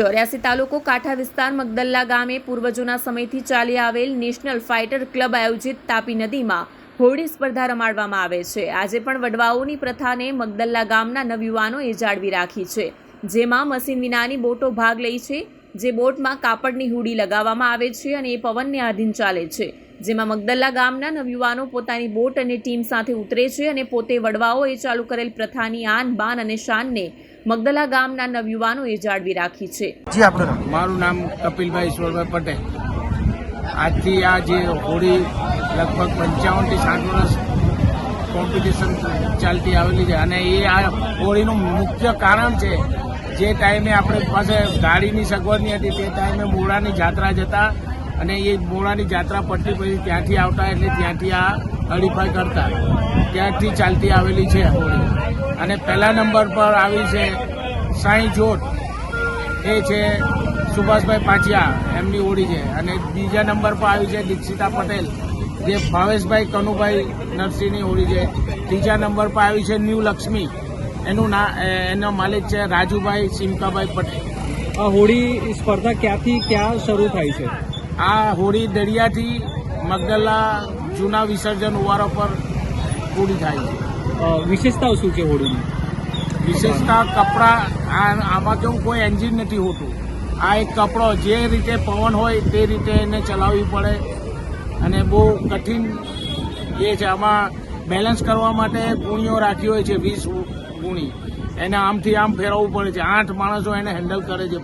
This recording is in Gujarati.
84 તાલુકો કાંઠા વિસ્તાર મગદલ્લા ગામે પૂર્વજોના સમયથી ચાલી આવેલ નેશનલ ફાઇટર ક્લબ આયોજિત તાપી નદીમાં હોળી સ્પર્ધા રમાડવામાં આવે છે। આજે પણ વડવાઓની પ્રથાને મગદલ્લા ગામના નવયુવાનોએ જાળવી રાખી છે, જેમાં મશીન વિનાની બોટો ભાગ લે છે, જે બોટમાં કાપડની હુડી લગાવવામાં આવે છે અને એ પવનને આધીન ચાલે છે, જેમાં મગદલ્લા ગામના નવયુવાનો પોતાની બોટ અને ટીમ સાથે ઉતરે છે અને પોતે વડવાઓએ ચાલુ કરેલ પ્રથાની આન બાન અને શાનને મગદલ્લા ગામના નવયુવાનોએ જાળવી રાખી છે। જી આપણું મારું નામ કપિલભાઈ ઈશ્વરભાઈ પટેલ। આજથી આ જે હોળી લગભગ 55 થી 60 વર્ષ કોમ્પિટિશન ચાલતી આવેલી છે અને એ આ હોળીનું મુખ્ય કારણ છે, જે ટાઈમે આપણે પાસે ગાડીની સગવડ નહીં હતી તે ટાઈમે મોડાની જાત્રા જતા અને એ મોડાની જાત્રા પટ્ટી પછી ત્યાંથી આવતા, એટલે ત્યાંથી આ હરીફાઈ કરતા, ત્યાંથી ચાલતી આવેલી છે હોળી। અને પહેલા નંબર પર આવી છે સાંઈ જોટ, એ છે સુભાષભાઈ પાચિયા, એમની હોળી છે। અને બીજા નંબર પર આવી છે દીક્ષિતા પટેલ, જે ભાવેશભાઈ કનુભાઈ નરસિંહની હોળી છે। ત્રીજા નંબર પર આવી છે ન્યૂ લક્ષ્મી, એનો માલિક છે રાજુભાઈ સિમકાભાઈ પટેલ। આ હોળી સ્પર્ધા ક્યાંથી ક્યાં શરૂ થાય છે? આ હોળી દરિયાથી મગદલ્લા જૂના વિસર્જન ઓવારો પર પૂરી થાય છે। વિશેષતાઓ શું છે હોળીની? વિશેષતા કપડાં, આમાં કેવું કોઈ એન્જિન નથી હોતું, આ એક કપડો જે રીતે પવન હોય તે રીતે એને ચલાવવી પડે અને બહુ કઠિન એ છે। આમાં બેલેન્સ કરવા માટે ગુણીઓ રાખી હોય છે, 20 ગુણી, એને આમથી આમ ફેરવવું પડે છે। 8 માણસો એને હેન્ડલ કરે છે